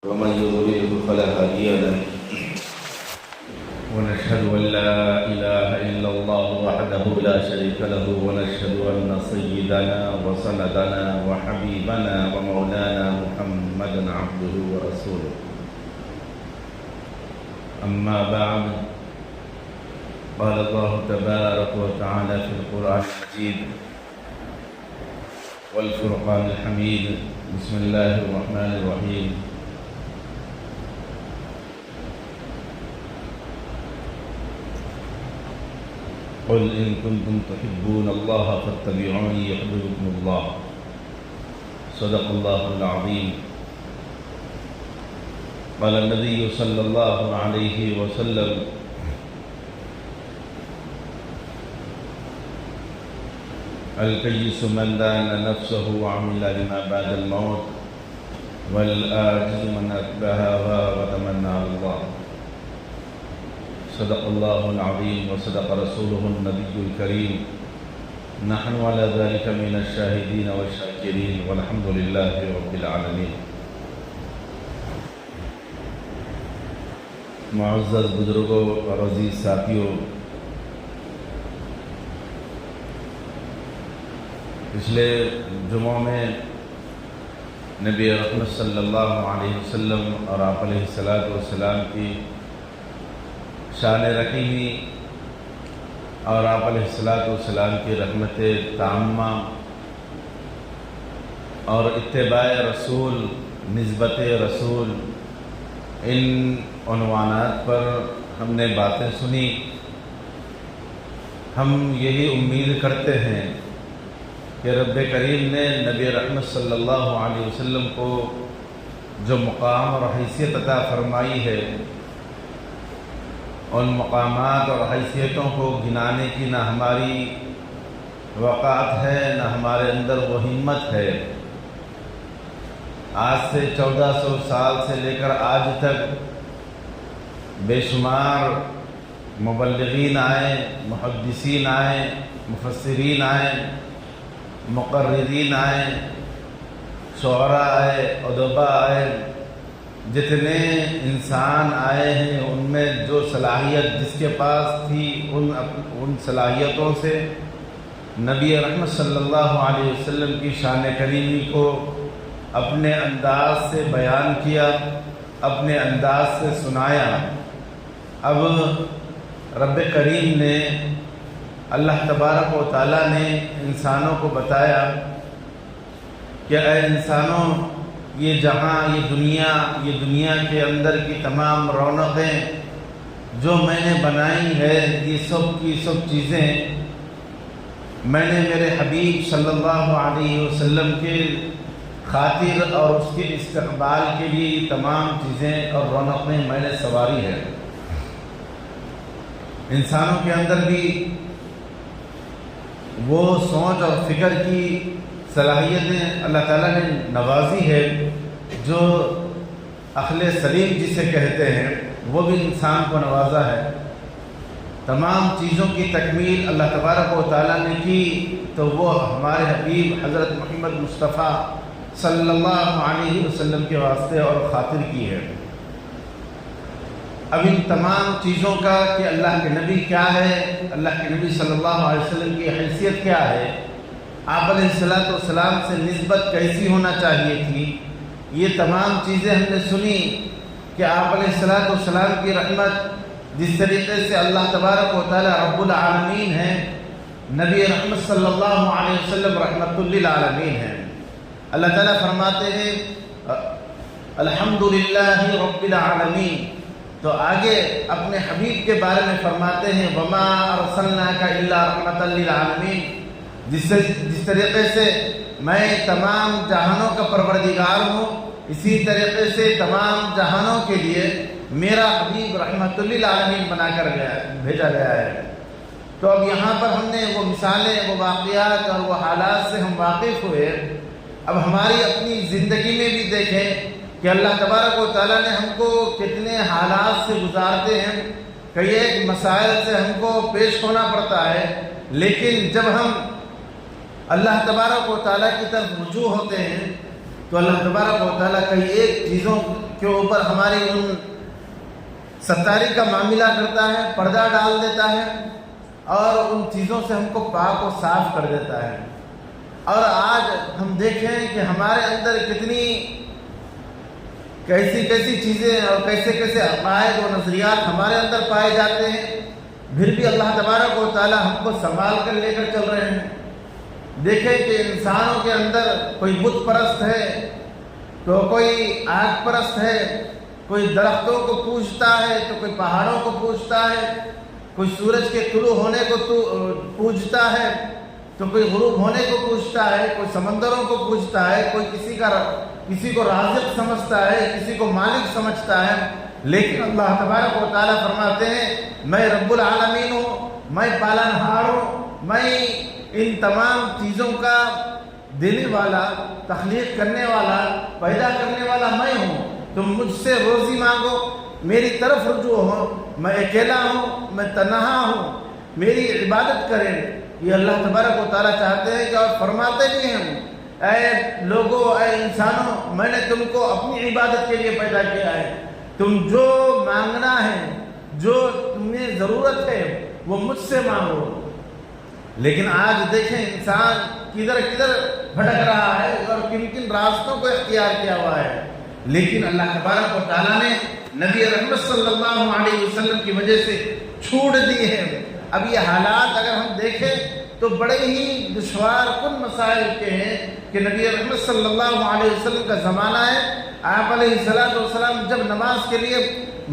ومن يضلله فلا هادي له ونشهد أن لا إله إلا الله وحده لا شريك له ونشهد أن سيدنا وسندنا وحبيبنا ومولانا محمدا عبده ورسوله أما بعد قال الله تبارك وتعالى في القرآن المجيد والفرقان الحميد بسم الله الرحمن الرحيم قل إن كنتم تحبون الله فاتبعوني يحببكم الله صدق الله العظيم قال النبي صلى الله عليه وسلم الكيس من دان نفسه وعمل لما بعد الموت والآجز من أتبعها وتمنى على الله صدق الله العظيم وصدق رسوله النبي الكريم نحن على ذلك من الشاهدين والشاكرين والحمد لله رب العالمين. معزز بزرگوں اور عزیز ساتھیوں، پچھلے جمعوں میں نبی رحمت صلی اللہ علیہ وسلم اور آپ علیہ السلام کی شان رحیمی اور آپ علیہ السلام کی رحمت تامہ اور اتباع رسول، نسبت رسول، ان عنوانات پر ہم نے باتیں سنی. ہم یہی امید کرتے ہیں کہ رب کریم نے نبی رحمت صلی اللہ علیہ وسلم کو جو مقام اور حیثیت عطا فرمائی ہے، ان مقامات اور حیثیتوں کو گنانے کی نہ ہماری وقات ہے، نہ ہمارے اندر وہ ہمت ہے. آج سے 1400 سال سے لے کر آج تک بے شمار مبلغین آئے، محدثین آئے، مفسرین آئے، مقررین آئے، شعراء آئے، ادباء آئے. جتنے انسان آئے ہیں ان میں جو صلاحیت جس کے پاس تھی ان صلاحیتوں سے نبی رحمت صلی اللہ علیہ وسلم کی شان کریمی کو اپنے انداز سے بیان کیا، اپنے انداز سے سنایا. اب رب کریم نے، اللہ تبارک و تعالیٰ نے انسانوں کو بتایا کہ اے انسانوں، یہ جہاں، یہ دنیا کے اندر کی تمام رونقیں جو میں نے بنائی ہے، یہ سب کی سب چیزیں میں نے میرے حبیب صلی اللہ علیہ وسلم کے خاطر اور اس کے استقبال کے لیے یہ تمام چیزیں اور رونقیں میں نے سواری ہے. انسانوں کے اندر بھی وہ سوچ اور فکر کی صلاحیتیں اللہ تعالیٰ نے نوازی ہے، جو عقل سلیم جسے کہتے ہیں وہ بھی انسان کو نوازا ہے. تمام چیزوں کی تکمیل اللہ تبارک و تعالیٰ نے کی تو وہ ہمارے حبیب حضرت محمد مصطفیٰ صلی اللہ علیہ وسلم کے واسطے اور خاطر کی ہے. اب ان تمام چیزوں کا کہ اللہ کے نبی کیا ہے، اللہ کے نبی صلی اللہ علیہ وسلم کی حیثیت کیا ہے، آپ علیہ السلام سے نسبت کیسی ہونا چاہیے تھی، یہ تمام چیزیں ہم نے سنی کہ آپ علیہ السلام کی رحمت جس طریقے سے اللہ تبارک و تعالی رب العالمین ہیں، نبی رحمت صلی اللہ علیہ وسلم رحمت للعالمین ہیں. اللہ تعالیٰ فرماتے ہیں الحمدللہ رب العالمین، تو آگے اپنے حبیب کے بارے میں فرماتے ہیں وما ارسلناک الا رحمت للعالمین، جس طریقے سے میں تمام جہانوں کا پروردگار ہوں، اسی طریقے سے تمام جہانوں کے لیے میرا حبیب رحمت للعالمین بنا کر بھیجا گیا ہے. تو اب یہاں پر ہم نے وہ مثالیں، وہ واقعات اور وہ حالات سے ہم واقف ہوئے. اب ہماری اپنی زندگی میں بھی دیکھیں کہ اللہ تبارک و تعالیٰ نے ہم کو کتنے حالات سے گزارتے ہیں، کئی ایک مسائل سے ہم کو پیش ہونا پڑتا ہے، لیکن جب ہم اللہ تبارک و تعالیٰ کی طرف رجوع ہوتے ہیں تو اللہ تبارک و تعالیٰ کئی ایک چیزوں کے اوپر ہماری ان ستاری کا معاملہ کرتا ہے، پردہ ڈال دیتا ہے اور ان چیزوں سے ہم کو پاک و صاف کر دیتا ہے۔ اور آج ہم دیکھیں کہ ہمارے اندر کتنی کیسی چیزیں اور کیسے عقائد و نظریات ہمارے اندر پائے جاتے ہیں، پھر بھی اللہ تبارک و تعالی ہم کو سنبھال کر لے کر چل رہے ہیں۔ دیکھیں کہ انسانوں کے اندر کوئی بت پرست ہے، تو کوئی آگ پرست ہے، کوئی درختوں کو پوجتا ہے تو کوئی پہاڑوں کو پوجتا ہے، کوئی سورج کے طلوع ہونے کو پوجتا ہے تو کوئی غروب ہونے کو پوجتا ہے، کوئی سمندروں کو پوجتا ہے، کوئی کسی کو رازق سمجھتا ہے، کسی کو مالک سمجھتا ہے۔ لیکن اللہ تبارک و تعالیٰ فرماتے ہیں میں رب العالمین ہوں، میں پالنہار ہوں، میں ان تمام چیزوں کا دینے والا، تخلیق کرنے والا، پیدا کرنے والا میں ہوں۔ تم مجھ سے روزی مانگو، میری طرف رجوع ہو، میں اکیلا ہوں، میں تنہا ہوں، میری عبادت کریں۔ یہ اللہ تبارک و تعالیٰ چاہتے ہیں کہ اور فرماتے بھی ہیں اے لوگوں، اے انسانوں، میں نے تم کو اپنی عبادت کے لیے پیدا کیا ہے، تم جو مانگنا ہے، جو تمہیں ضرورت ہے وہ مجھ سے مانگو۔ لیکن آج دیکھیں انسان کدھر بھٹک رہا ہے اور کن راستوں کو اختیار کیا ہوا ہے، لیکن اللہ تبارک و تعالیٰ نے نبی رحمت صلی اللہ علیہ وسلم کی وجہ سے چھوڑ دی ہے۔ اب یہ حالات اگر ہم دیکھیں تو بڑے ہی دشوار کن مسائل کے ہیں کہ نبی رحمت صلی اللہ علیہ وسلم کا زمانہ ہے، آپ علیہ السلام جب نماز کے لیے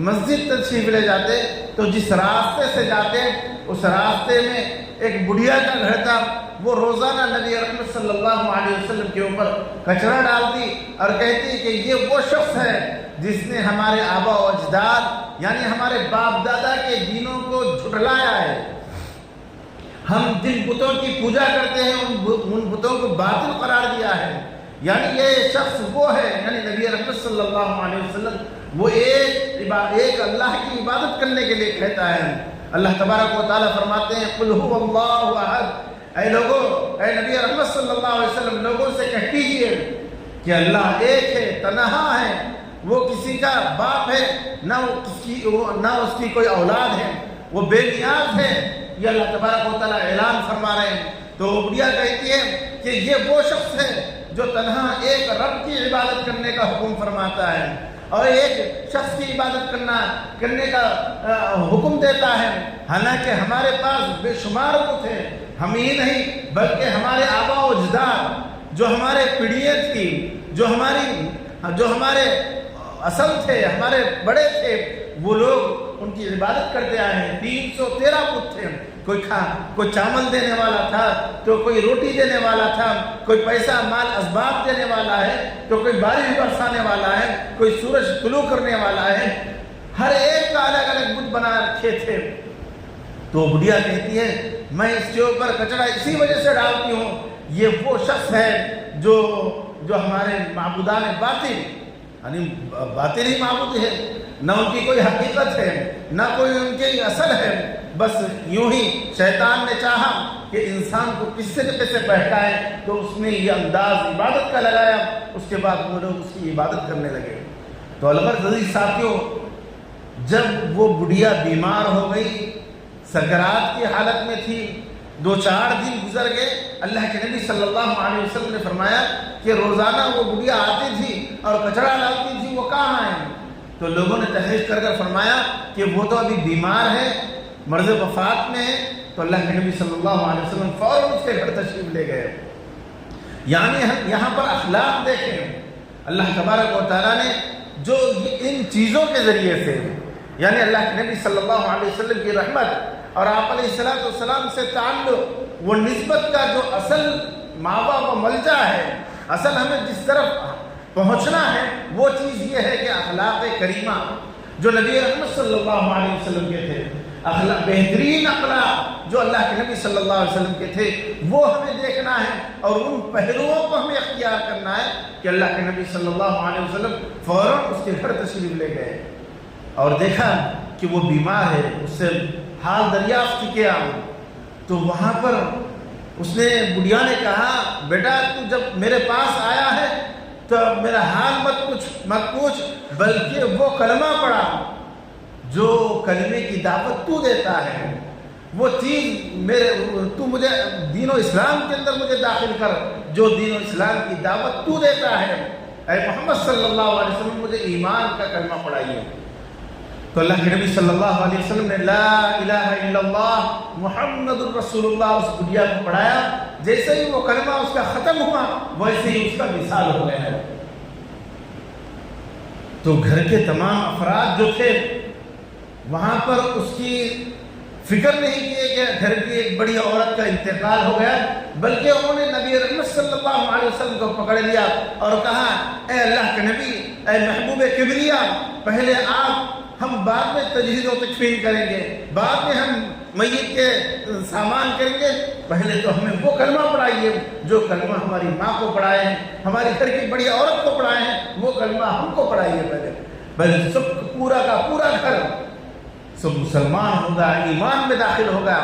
مسجد تشریف لے جاتے تو جس راستے سے جاتے اس راستے میں ایک بڑھیا کا گھر تھا، وہ روزانہ نبی رحمت صلی اللہ علیہ وسلم کے اوپر کچرا ڈالتی اور کہتی کہ یہ وہ شخص ہے جس نے ہمارے آبا و اجداد یعنی ہمارے باپ دادا کے دینوں کو جھٹلایا ہے، ہم جن بتوں کی پوجا کرتے ہیں ان بتوں کو باطل قرار دیا ہے۔ یعنی یہ شخص وہ ہے، یعنی نبی رحمت صلی اللہ علیہ وسلم وہ ایک اللہ کی عبادت کرنے کے لیے کہتا ہے۔ اللہ تبارک و تعالیٰ فرماتے ہیں قل هو اللہ احد، اے لوگوں، اے نبی رحمت صلی اللہ علیہ وسلم لوگوں سے کہہ دیجیے کہ اللہ ایک ہے، تنہا ہے، وہ کسی کا باپ ہے، نہ اس کی کوئی اولاد ہے، وہ بے نیاز ہے۔ یہ اللہ تبارک و تعالیٰ اعلان فرما رہے ہیں۔ تو بڑھیا کہتی ہے کہ یہ وہ شخص ہے جو تنہا ایک رب کی عبادت کرنے کا حکم فرماتا ہے اور ایک شخص کی عبادت کرنے کا حکم دیتا ہے۔ حالانکہ ہمارے پاس بے شمار بت ہیں، ہم ہی نہیں بلکہ ہمارے آبا و اجداد جو ہمارے پیڑھیاں تھی، جو ہمارے اصل تھے، ہمارے بڑے تھے، وہ لوگ ان کی عبادت کرتے آئے ہیں۔ 313 بت تھے، کوئی چاول دینے والا تھا تو کوئی روٹی دینے والا تھا، کوئی پیسہ مال اسباب دینے والا ہے تو کوئی بارش برسانے والا ہے، کوئی سورج طلوع کرنے والا ہے، ہر ایک کا الگ الگ بت بنا رکھے تھے۔ تو بڑھیا کہتی ہے میں اس کے اوپر کچرا اسی وجہ سے ڈالتی ہوں، یہ وہ شخص ہے جو ہمارے معبودان باطل یعنی باطل ہی معبود ہے، نہ ان کی کوئی حقیقت ہے، نہ کوئی ان کی اصل ہے، بس یوں ہی شیطان نے چاہا کہ انسان کو کس سے بہکائے تو اس نے یہ انداز عبادت کا لگایا، اس کے بعد وہ لوگ اس کی عبادت کرنے لگے۔ تو الغرض عزیز ساتھیوں، جب وہ بڑھیا بیمار ہو گئی، سکرات کی حالت میں تھی، 2-4 دن گزر گئے، اللہ کے نبی صلی اللہ علیہ وسلم نے فرمایا کہ روزانہ وہ بڑھیا آتی تھی اور کچرا ڈالتی تھی، وہ کہاں ہے؟ تو لوگوں نے تحقیق کر فرمایا کہ وہ تو ابھی بیمار ہے، مرض وفات میں ہے۔ تو اللہ کے نبی صلی اللہ علیہ وسلم فوراً اس کے گھر تشریف لے گئے۔ یعنی ہم یہاں پر اخلاق دیکھیں، اللہ تبارک و تعالیٰ نے جو ان چیزوں کے ذریعے سے یعنی اللہ کے نبی صلی اللہ علیہ وسلم کی رحمت اور آپ علیہ السلام سے تعلق، وہ نسبت کا جو اصل ماوا و ملجا ہے، اصل ہمیں جس طرف پہنچنا ہے وہ چیز یہ ہے کہ اخلاق کریمہ جو نبی رحمت صلی اللہ علیہ وسلم کے تھے، بہترین اخلاق جو اللہ کے نبی صلی اللہ علیہ وسلم کے تھے، وہ ہمیں دیکھنا ہے اور ان پہلوؤں کو ہمیں اختیار کرنا ہے کہ اللہ کے نبی صلی اللہ علیہ وسلم فوراً اس کے گھر تشریف لے گئے اور دیکھا کہ وہ بیمار ہے، اس سے حال دریافت کیا۔ تو وہاں پر اس نے بڑھیا نے کہا بیٹا تو جب میرے پاس آیا ہے تو میرا حال مت پوچھ، بلکہ وہ کلمہ پڑھا جو کلمے کی دعوت تو دیتا ہے، وہ چیز تو مجھے دین و اسلام کے اندر مجھے داخل کر جو دین و اسلام کی دعوت تو دیتا ہے۔ اے محمد صلی اللہ علیہ وسلم مجھے ایمان کا کلمہ پڑھائیے۔ تو اللہ کے نبی صلی اللہ علیہ وسلم نے لا الہ الا اللہ محمد الرسول اللہ اس بڑھیا کو پڑھایا۔ جیسے ہی وہ کلمہ اس کا ختم ہوا ویسے ہی اس کا وصال ہو گیا ہے۔ تو گھر کے تمام افراد جو تھے وہاں پر اس کی فکر نہیں کیے کہ گھر کی ایک بڑی عورت کا انتقال ہو گیا، بلکہ انہوں نے نبی رحمت صلی اللہ علیہ وسلم کو پکڑ لیا اور کہا اے اللہ کے نبی، اے محبوب کبریا، پہلے آپ، ہم بعد میں تجہیز و تکفین کریں گے، بعد میں ہم میت کے سامان کریں گے، پہلے تو ہمیں وہ کلمہ پڑھائیے جو کلمہ ہماری ماں کو پڑھائے ہیں، ہماری گھر کی بڑی عورت کو پڑھائے ہیں، وہ کلمہ ہم کو پڑھائیے پہلے سب پورا کا پورا گھر سب مسلمان ہوگا، ایمان میں داخل ہوگا۔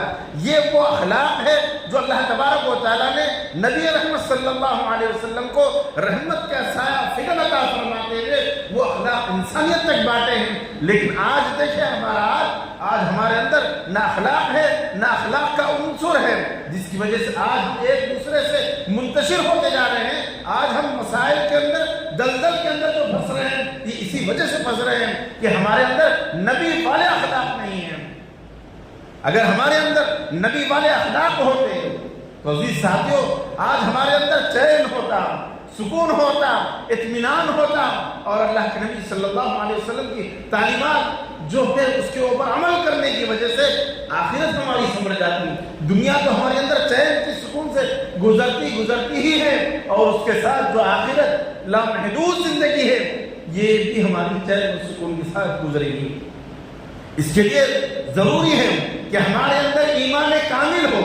یہ وہ اخلاق ہے جو اللہ تبارک و تعالیٰ نے نبی رحمت صلی اللہ علیہ وسلم کو رحمت کا سایہ فکر عطا فرماتے ہوئے وہ اخلاق انسانیت تک بانٹے ہیں۔ لیکن آج دیکھیں ہمارا آج ہمارے اندر نہ اخلاق ہے، نہ اخلاق کا عنصر ہے، جس کی وجہ سے آج ایک دوسرے سے منتشر ہوتے جا رہے ہیں۔ آج ہم مسائل کے اندر دلدل کے اندر جو پھنس رہے ہیں یہ اسی وجہ سے پھنس رہے ہیں کہ ہمارے اندر نبی والے اخلاق نہیں ہیں۔ اگر ہمارے اندر نبی والے اخلاق ہوتے تو عزیز ساتھیوں آج ہمارے اندر چین ہوتا، سکون ہوتا، اطمینان ہوتا، اور اللہ کے نبی صلی اللہ علیہ وسلم کی تعلیمات جو ہے اس کے اوپر عمل کرنے کی وجہ سے آخرت ہماری سمجھ جاتی۔ دنیا تو ہمارے اندر چین کی سکون سے گزرتی ہی ہے، اور اس کے ساتھ جو آخرت لامحدود زندگی ہے یہ بھی ہماری چین اور سکون کے ساتھ گزرے گی۔ اس کے لیے ضروری ہے کہ ہمارے اندر ایمان کامل ہو،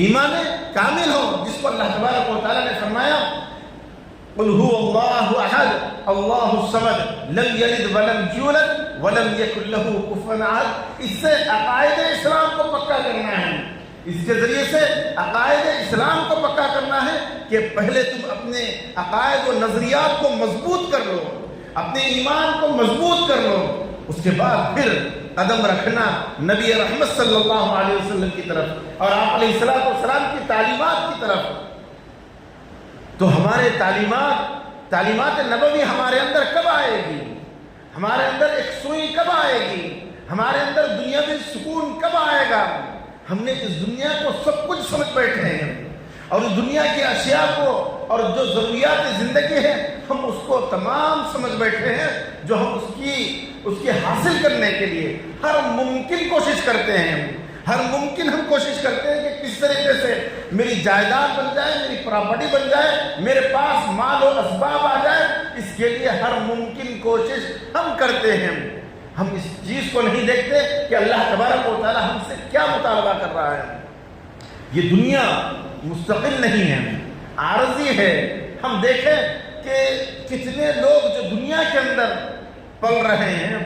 ایمان کامل ہو، جس کو اللہ تبارک و تعالیٰ نے فرمایا قل هو الله احد اللہ الصمد لم یلد ولم یولد ولم یکن له کفوا احد۔ اس سے عقائد اسلام کو پکا کرنا ہے، اس کے ذریعے سے عقائد اسلام کو پکا کرنا ہے کہ پہلے تم اپنے عقائد و نظریات کو مضبوط کر لو، اپنے ایمان کو مضبوط کر لو، اس کے بعد پھر قدم رکھنا نبی رحمت صلی اللہ علیہ وسلم کی طرف اور آپ علیہ السلام کی تعلیمات کی طرف۔ تو ہمارے تعلیمات نبوی ہمارے اندر کب آئے گی؟ ہمارے اندر ایک سوئی کب آئے گی؟ ہمارے اندر دنیاوی سکون کب آئے گا؟ ہم نے اس دنیا کو سب کچھ سمجھ بیٹھے ہیں، اور اس دنیا کی اشیاء کو اور جو ضروریات زندگی ہے ہم اس کو تمام سمجھ بیٹھے ہیں، جو ہم اس کی حاصل کرنے کے لیے ہر ممکن کوشش کرتے ہیں۔ ہر ممکن ہم کوشش کرتے ہیں کہ کس طریقے سے میری جائیداد بن جائے، میری پراپرٹی بن جائے، میرے پاس مال و اسباب آ جائے، اس کے لیے ہر ممکن کوشش ہم کرتے ہیں۔ ہم اس چیز کو نہیں دیکھتے کہ اللہ تبارک و تعالیٰ ہم سے کیا مطالبہ کر رہا ہے۔ یہ دنیا مستقل نہیں ہے، عارضی ہے۔ ہم دیکھیں کہ کتنے لوگ جو دنیا کے اندر پل رہے ہیں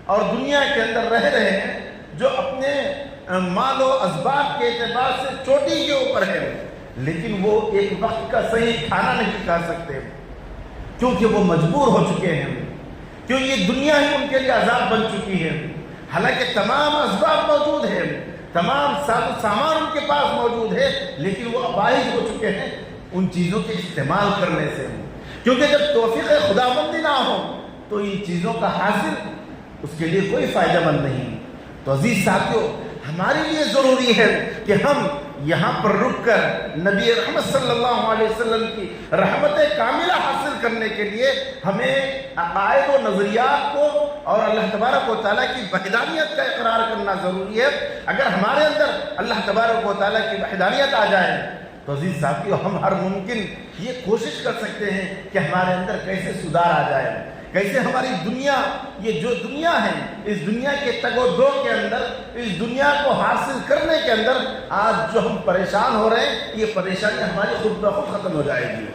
اور دنیا کے اندر رہ رہے ہیں، جو اپنے مال و اسباب کے اعتبار سے چوٹی کے اوپر ہے، لیکن وہ ایک وقت کا صحیح کھانا نہیں کھا سکتے کیونکہ وہ مجبور ہو چکے ہیں، کیوں یہ دنیا ہی ان کے لیے عذاب بن چکی ہے۔ حالانکہ تمام اسباب موجود ہیں، تمام سامان ان کے پاس موجود ہے، لیکن وہ اپاہج ہو چکے ہیں ان چیزوں کے استعمال کرنے سے، کیونکہ جب توفیق خداوندی نہ ہو تو ان چیزوں کا حاصل اس کے لیے کوئی فائدہ مند نہیں۔ تو عزیز ساتھیوں ہمارے لیے ضروری ہے کہ ہم یہاں پر رک کر نبی رحمت صلی اللہ علیہ وسلم کی رحمت کاملہ حاصل کرنے کے لیے ہمیں عقائد و نظریات کو اور اللہ تبارک و تعالیٰ کی وحدانیت کا اقرار کرنا ضروری ہے۔ اگر ہمارے اندر اللہ تبارک و تعالیٰ کی وحدانیت آ جائے تو عزیز ساتھیوں ہم ہر ممکن یہ کوشش کر سکتے ہیں کہ ہمارے اندر کیسے سدھار آ جائے، کیسے ہماری دنیا، یہ جو دنیا ہے، اس دنیا کے تگ و دو کے اندر، اس دنیا کو حاصل کرنے کے اندر آج جو ہم پریشان ہو رہے ہیں، یہ پریشانی ہماری خود بخود ختم ہو جائے گی۔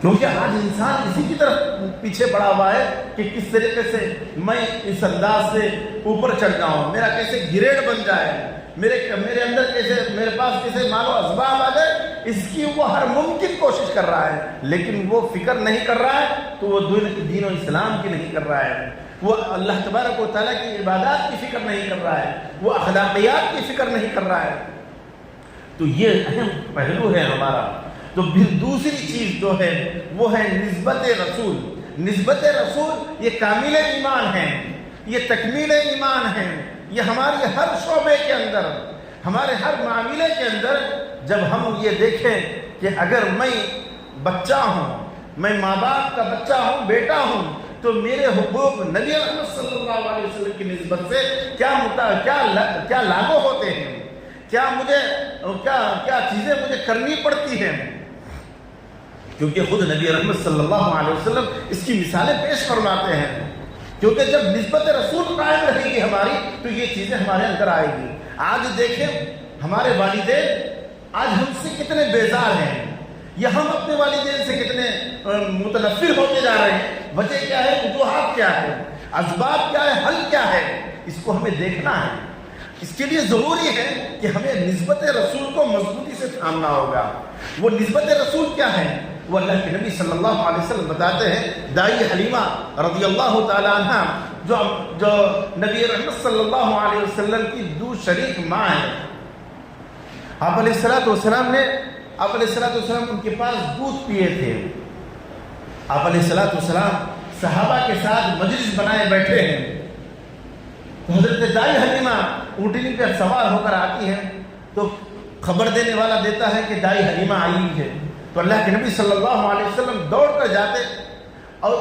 کیونکہ آج انسان اسی کی طرف پیچھے پڑا ہوا ہے کہ کس طریقے سے میں اس انداز سے اوپر چڑھ جاؤں، میرا کیسے گریڈ بن جائے، میرے اندر کیسے، میرے پاس کیسے مال و اسباب آ جائے، اس کی وہ ہر ممکن کوشش کر رہا ہے، لیکن وہ فکر نہیں کر رہا ہے تو وہ دین و اسلام کی نہیں کر رہا ہے، وہ اللہ تبارک و تعالیٰ کی عبادات کی فکر نہیں کر رہا ہے، وہ اخلاقیات کی فکر نہیں کر رہا ہے۔ تو یہ اہم پہلو ہے ہمارا۔ تو پھر دوسری چیز جو ہے وہ ہے نسبت رسول۔ نسبت رسول یہ کامل ایمان ہے، یہ تکمیل ایمان ہے، یہ ہماری ہر شعبے کے اندر، ہمارے ہر معاملے کے اندر جب ہم یہ دیکھیں کہ اگر میں بچہ ہوں، میں ماں باپ کا بچہ ہوں، بیٹا ہوں، تو میرے حقوق نبی محمد صلی اللہ علیہ وسلم کی نسبت سے کیا لاگو ہوتے ہیں، کیا چیزیں مجھے کرنی پڑتی ہیں، کیونکہ خود نبی رحمت صلی اللہ علیہ وسلم اس کی مثالیں پیش فرماتے ہیں۔ کیونکہ جب نسبت رسول قائم رہے گی ہماری تو یہ چیزیں ہمارے اندر آئے گی۔ آج دیکھیں ہمارے والدین آج ہم سے کتنے بیزار ہیں، یا ہم اپنے والدین سے کتنے متنفر ہوتے جا رہے ہیں۔ وجہ کیا ہے، وجوہات کیا ہے، اسباب کیا ہے، حل کیا ہے، اس کو ہمیں دیکھنا ہے۔ اس کے لیے ضروری ہے کہ ہمیں نسبت رسول کو مضبوطی سے تھامنا ہوگا۔ وہ نسبت رسول کیا ہے؟ وہ اللہ کے نبی صلی اللہ علیہ وسلم بتاتے ہیں، دائی حلیمہ رضی اللہ تعالیٰ عنہ جو نبی رحمت صلی اللہ علیہ وسلم کی دو شریک ماں ہے، آپ علیہ السلام ان کے پاس دودھ پیے تھے۔ آپ علیہ السلام صحابہ کے ساتھ مجلس بنائے بیٹھے ہیں، تو حضرت دائی حلیمہ اونٹنی پر سوار ہو کر آتی ہے، تو خبر دینے والا دیتا ہے کہ دائی حلیمہ آئی ہے، تو اللہ کے نبی صلی اللہ علیہ وسلم دوڑ کر جاتے اور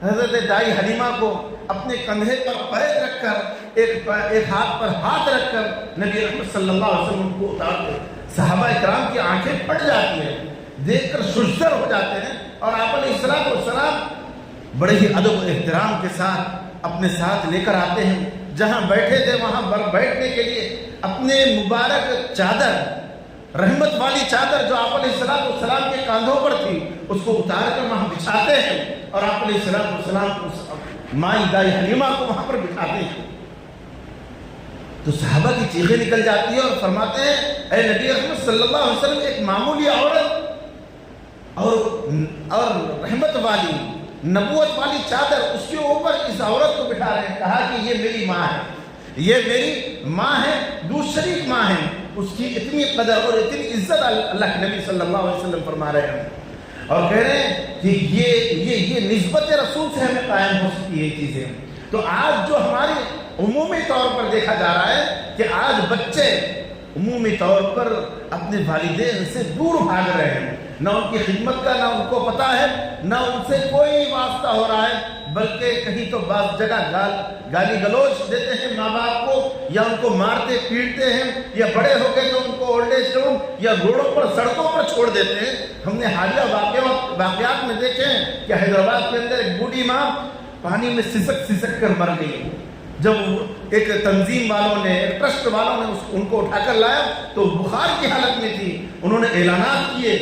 حضرت دائی حلیمہ کو اپنے کندھے پر پیر رکھ کر ایک ہاتھ پر ہاتھ رکھ کر نبی رحمت صلی اللہ علیہ وسلم کو اتارتے۔ صحابہ اکرام کی آنکھیں پھٹ جاتی ہیں، دیکھ کر ششدر ہو جاتے ہیں، اور آپ علیہ السلام بڑے ہی ادب و احترام کے ساتھ اپنے ساتھ لے کر آتے ہیں، جہاں بیٹھے تھے وہاں بیٹھنے کے لیے اپنے مبارک چادر، رحمت والی چادر جو آپ علیہ السلام کے کاندھوں پر تھی، اس کو اتار کر وہاں بچھاتے ہیں، اور آپ علیہ السلام مائی دائی حلیمہ کو وہاں پر بٹھاتے ہیں۔ تو صحابہ کی چیخیں نکل جاتی ہے اور فرماتے ہیں، اے نبی رحمت صلی اللہ علیہ وسلم، ایک معمولی عورت اور رحمت والی نبوت والی چادر، اس کے اوپر اس عورت کو بٹھا رہے ہیں۔ کہا کہ یہ میری ماں ہے، یہ میری ماں ہے، دوسری ماں ہے۔ اس کی اتنی قدر اور اتنی عزت اللہ کے نبی صلی اللہ علیہ وسلم فرما رہے ہیں، اور کہہ رہے ہیں کہ یہ نسبت رسول سے ہمیں قائم ہو سکتی ہے چیزیں۔ تو آج جو ہماری عمومی طور پر دیکھا جا رہا ہے کہ آج بچے عمومی طور پر اپنے والدین سے دور بھاگ رہے ہیں، نہ ان کی خدمت کا نہ ان کو پتہ ہے، نہ ان سے کوئی واسطہ ہو رہا ہے، بلکہ کہیں تو بعض جگہ گالی گلوچ دیتے ہیں ماں باپ کو، یا ان کو مارتے پیٹتے ہیں، یا بڑے ہو کے تو ان کو اولڈ ایج ہوم یا روڈوں پر سڑکوں پر چھوڑ دیتے ہیں۔ ہم نے حالیہ واقعات میں دیکھے ہیں کہ حیدرآباد کے اندر ایک بوڑھی ماں پانی میں سسک کر مر گئی۔ جب ایک تنظیم والوں نے، ایک ٹرسٹ والوں نے ان کو اٹھا کر لایا تو بخار کی حالت میں تھی، انہوں نے اعلانات کیے،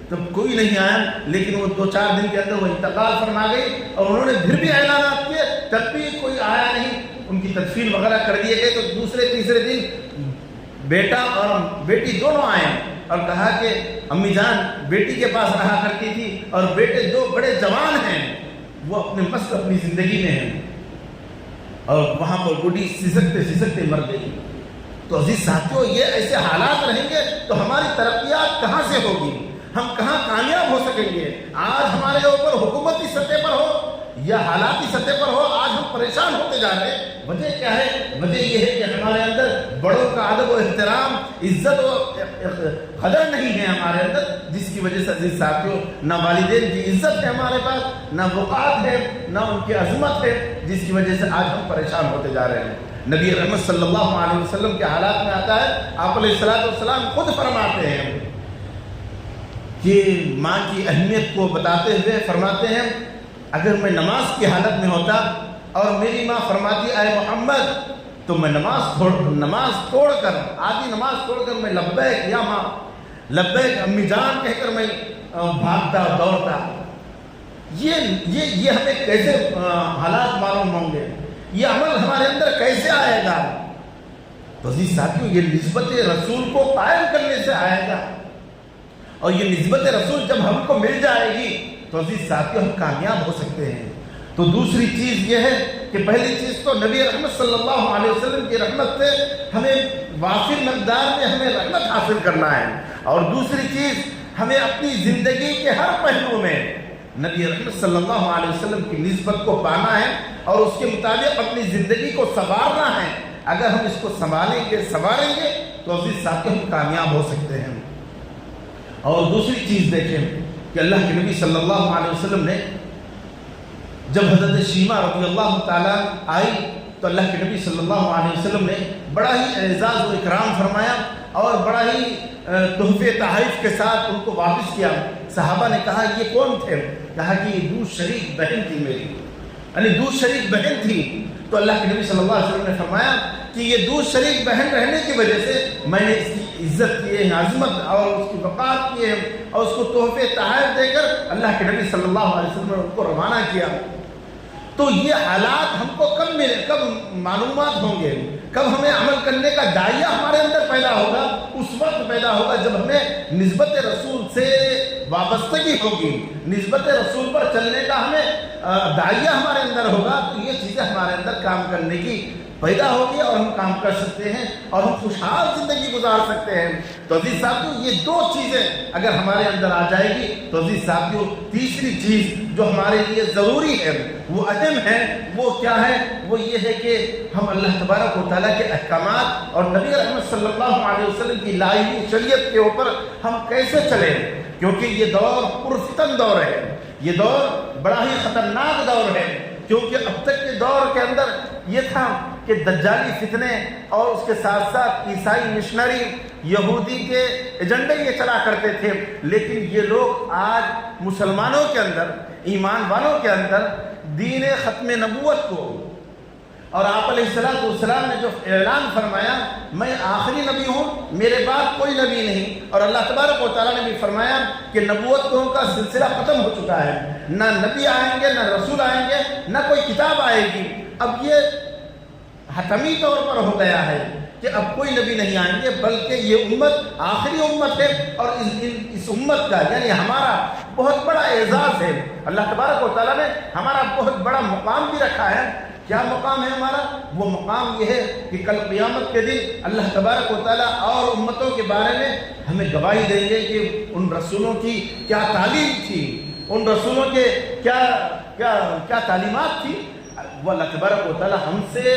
تب کوئی نہیں آیا، لیکن وہ 2-4 دن کے اندر وہ انتقال فرما گئی، اور انہوں نے پھر بھی اعلانات کیے، تب بھی کوئی آیا نہیں، ان کی تدفین وغیرہ کر دیے گئے۔ تو دوسرے تیسرے دن بیٹا اور بیٹی دونوں آئے اور کہا کہ امی جان بیٹی کے پاس رہا کرتی تھی، اور بیٹے 2 بڑے جوان ہیں، وہ اپنے مست اپنی زندگی میں ہیں، اور وہاں پر بوڑھی سسکتے مر گئی۔ تو عزیز ساتھیوں، یہ ایسے حالات رہیں گے تو ہماری ترقیات کہاں سے ہوگی، ہم کہاں کامیاب ہو سکیں گے؟ آج ہمارے اوپر حکومتی سطح پر ہو یا حالاتی سطح پر ہو، آج ہم پریشان ہوتے جا رہے ہیں۔ وجہ کیا ہے؟ وجہ یہ ہے کہ ہمارے اندر بڑوں کا ادب و احترام، عزت و قدر نہیں ہے ہمارے اندر، جس کی وجہ سے عزیز ساتھیوں نہ والدین کی عزت ہے ہمارے پاس، نہ وقار ہے، نہ ان کی عظمت ہے، جس کی وجہ سے آج ہم پریشان ہوتے جا رہے ہیں۔ نبی رحمت صلی اللہ علیہ وسلم کے حالات میں آتا ہے، آپ علیہ السلام خود فرماتے ہیں کہ ماں کی اہمیت کو بتاتے ہوئے فرماتے ہیں، اگر میں نماز کی حالت میں ہوتا اور میری ماں فرماتی اے محمد، تو میں نماز توڑ کر، آدھی نماز توڑ کر میں لبیک یا ماں، لبیک امی جان کہہ کر میں بھاگتا دوڑتا، یہ ہمیں کیسے حالات معلوم ہوں گے؟ یہ عمل ہمارے اندر کیسے آئے گا؟ تو عزیز ساتھیوں، یہ نسبت رسول کو قائم کرنے سے آئے گا، اور یہ نسبت رسول جب ہم کو مل جائے گی تو عزیز ساتھیوں ہم کامیاب ہو سکتے ہیں۔ تو دوسری چیز یہ ہے کہ پہلی چیز تو نبی رحمت صلی اللہ علیہ وسلم کی رحمت سے ہمیں وافر مقدار میں ہمیں رحمت حاصل کرنا ہے، اور دوسری چیز ہمیں اپنی زندگی کے ہر پہلو میں نبی رحمت صلی اللہ علیہ وسلم کی نسبت کو پانا ہے اور اس کے مطابق اپنی زندگی کو سنوارنا ہے۔ اگر ہم اس کو سنواریں گے تو عزیز ساتھیوں ہم کامیاب ہو سکتے ہیں۔ اور دوسری چیز دیکھیں کہ اللہ کے نبی صلی اللہ علیہ وسلم نے جب حضرت شیما رضی اللہ تعالیٰ آئی تو اللہ کے نبی صلی اللہ علیہ وسلم نے بڑا ہی اعزاز و اکرام فرمایا اور بڑا ہی تحفے تحائف کے ساتھ ان کو واپس کیا۔ صحابہ نے کہا یہ کون تھے؟ کہا کہ یہ دودھ شریک بہن تھی میری، یعنی دودھ شریک بہن تھی۔ تو اللہ کے نبی صلی اللہ علیہ وسلم نے فرمایا کہ یہ دودھ شریک بہن رہنے کی وجہ سے میں نے اس کی عزت کی ہے، عظمت اور اس کی وقار کی ہے، اور اس کو تحفے تحائف دے کر اللہ کے نبی صلی اللہ علیہ وسلم نے ان کو روانہ کیا۔ تو یہ حالات ہم کو کب معلومات ہوں گے، کب ہمیں عمل کرنے کا داعیہ ہمارے اندر پیدا ہوگا؟ اس وقت پیدا ہوگا جب ہمیں نسبت رسول سے وابستگی ہوگی، نسبت رسول پر چلنے کا ہمیں داعیہ ہمارے اندر ہوگا، تو یہ چیزیں ہمارے اندر کام کرنے کی پیدا ہوگی اور ہم کام کر سکتے ہیں اور ہم خوشحال زندگی گزار سکتے ہیں۔ تو عزیز ساتھیوں، یہ دو چیزیں اگر ہمارے اندر آ جائے گی تو عزیز ساتھیوں تیسری چیز جو ہمارے لیے ضروری ہے، وہ اہم ہے، وہ کیا ہے؟ وہ یہ ہے کہ ہم اللہ تبارک و تعالیٰ کے احکامات اور نبی رحمت صلی اللہ علیہ وسلم کی لائی ہوئی شریعت کے اوپر ہم کیسے چلیں، کیونکہ یہ دور پرفتن دور ہے، یہ دور بڑا ہی خطرناک دور ہے، کیونکہ اب تک کے دور کے اندر یہ تھا کہ دجالی فتنے اور اس کے ساتھ ساتھ عیسائی مشنری یہودی کے ایجنڈے یہ چلا کرتے تھے، لیکن یہ لوگ آج مسلمانوں کے اندر، ایمان والوں کے اندر دین ختم نبوت کو، اور آپ علیہ السلام نے جو اعلان فرمایا میں آخری نبی ہوں، میرے بعد کوئی نبی نہیں، اور اللہ تبارک و تعالیٰ نے بھی فرمایا کہ نبوتوں کا سلسلہ ختم ہو چکا ہے، نہ نبی آئیں گے، نہ رسول آئیں گے، نہ کوئی کتاب آئے گی۔ اب یہ حتمی طور پر ہو گیا ہے کہ اب کوئی نبی نہیں آئیں گے، بلکہ یہ امت آخری امت ہے، اور اس امت کا یعنی ہمارا بہت بڑا اعزاز ہے۔ اللہ تبارک و تعالیٰ نے ہمارا بہت بڑا مقام بھی رکھا ہے۔ کیا مقام ہے ہمارا؟ وہ مقام یہ ہے کہ کل قیامت کے دن اللہ تبارک و تعالیٰ اور امتوں کے بارے میں ہمیں گواہی دیں گے کہ ان رسولوں کی کیا تعلیم تھی، ان رسولوں کے کیا تعلیمات تھی۔ وہ اللہ تبارک و تعالیٰ ہم سے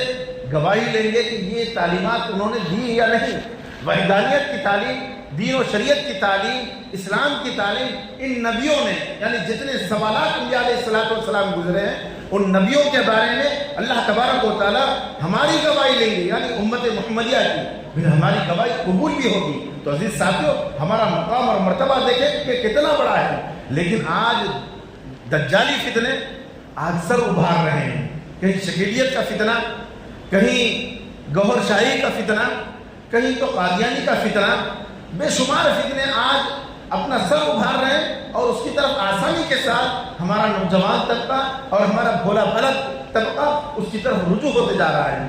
گواہی لیں گے کہ یہ تعلیمات انہوں نے دی یا نہیں۔ وحدانیت کی تعلیم، دین و شریعت کی تعلیم، اسلام کی تعلیم ان نبیوں نے، یعنی جتنے سوالات انبیاء علیہ السلام گزرے ہیں ان نبیوں کے بارے میں اللہ تبارک و تعالیٰ ہماری گواہی لیں گے، یعنی امت محمدیہ کی، پھر ہماری گواہی قبول بھی ہوگی۔ تو عزیز ساتھیوں، ہمارا مقام اور مرتبہ دیکھیں کہ کتنا بڑا ہے، لیکن آج دجالی فتنے آج سر ابھار رہے ہیں، کہیں شکیلیت کا فتنہ، کہیں گوہر شاہی کا فتنہ، کہیں تو قادیانی کا فتنہ، بے شمار فتنے آج اپنا سر ابھار رہے ہیں، اور اس کی طرف آسانی کے ساتھ ہمارا نوجوان طبقہ اور ہمارا بھولا بھلا طبقہ اس کی طرف رجوع ہوتے جا رہا ہے۔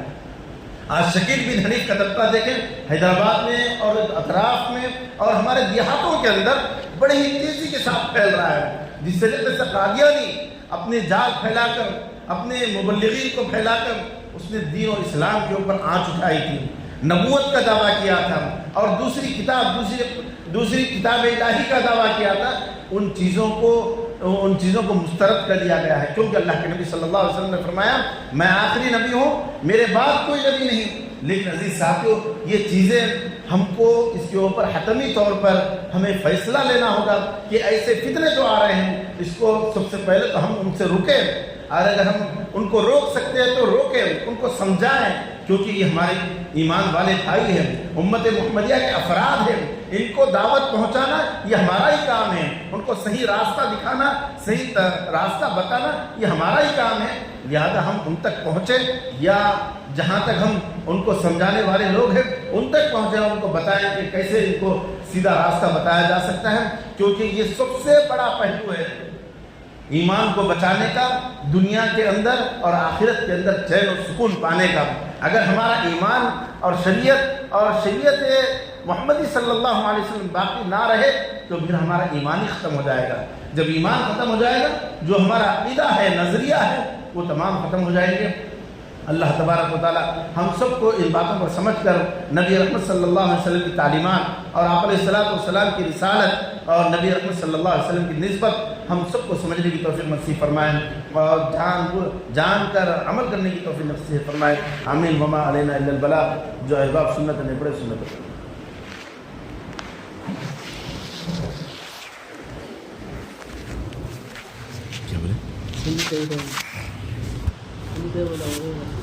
آج شکیل بن حنیف کا طبقہ دیکھیں، حیدرآباد میں اور اطراف میں اور ہمارے دیہاتوں کے اندر بڑی ہی تیزی کے ساتھ پھیل رہا ہے، جس سے قادیانی اپنے جال پھیلا کر، اپنے مبلغین کو پھیلا کر اس نے دین اور اسلام کے اوپر آنچ اٹھائی تھی، نبوت کا دعویٰ کیا تھا، اور دوسری کتاب الہی کا دعویٰ کیا تھا۔ ان چیزوں کو مسترد کر دیا گیا ہے، کیونکہ اللہ کے نبی صلی اللہ علیہ وسلم نے فرمایا میں آخری نبی ہوں، میرے بعد کوئی نبی نہیں۔ لیکن عزیز ساتھیوں، یہ چیزیں ہم کو اس کے اوپر حتمی طور پر ہمیں فیصلہ لینا ہوگا کہ ایسے فتنے جو آ رہے ہیں اس کو سب سے پہلے تو ہم ان سے رکیں، اور اگر ہم ان کو روک سکتے ہیں تو روکیں، ان کو سمجھائیں، کیونکہ یہ ہمارے ایمان والے بھائی ہیں، امت محمدیہ کے افراد ہیں، ان کو دعوت پہنچانا یہ ہمارا ہی کام ہے، ان کو صحیح راستہ دکھانا، صحیح راستہ بتانا یہ ہمارا ہی کام ہے۔ لہذا ہم ان تک پہنچیں، یا جہاں تک ہم ان کو سمجھانے والے لوگ ہیں ان تک پہنچیں، ان کو بتائیں کہ کیسے ان کو سیدھا راستہ بتایا جا سکتا ہے، کیونکہ یہ سب سے بڑا پہلو ہے ایمان کو بچانے کا، دنیا کے اندر اور آخرت کے اندر چین و سکون پانے کا۔ اگر ہمارا ایمان اور شریعت محمدی صلی اللہ علیہ وسلم باقی نہ رہے تو پھر ہمارا ایمان ہی ختم ہو جائے گا۔ جب ایمان ختم ہو جائے گا، جو ہمارا عقیدہ ہے، نظریہ ہے، وہ تمام ختم ہو جائیں گے۔ اللہ تبارک و تعالی ہم سب کو ان باتوں پر سمجھ کر نبی رحمت صلی اللہ علیہ وسلم کی تعلیمات اور آپ علیہ السلام کی رسالت اور نبی رحمت صلی اللہ علیہ وسلم کی نسبت ہم سب کو سمجھنے کی توفیق نصیب فرمائیں اور جان کر عمل کرنے کی توفیق نصیب فرمائیں۔ آمین۔ وما علینا الا البلاغ۔ جو احباب سنت نے پڑھے سنت Hindi kayo daw. Hindi kayo wala.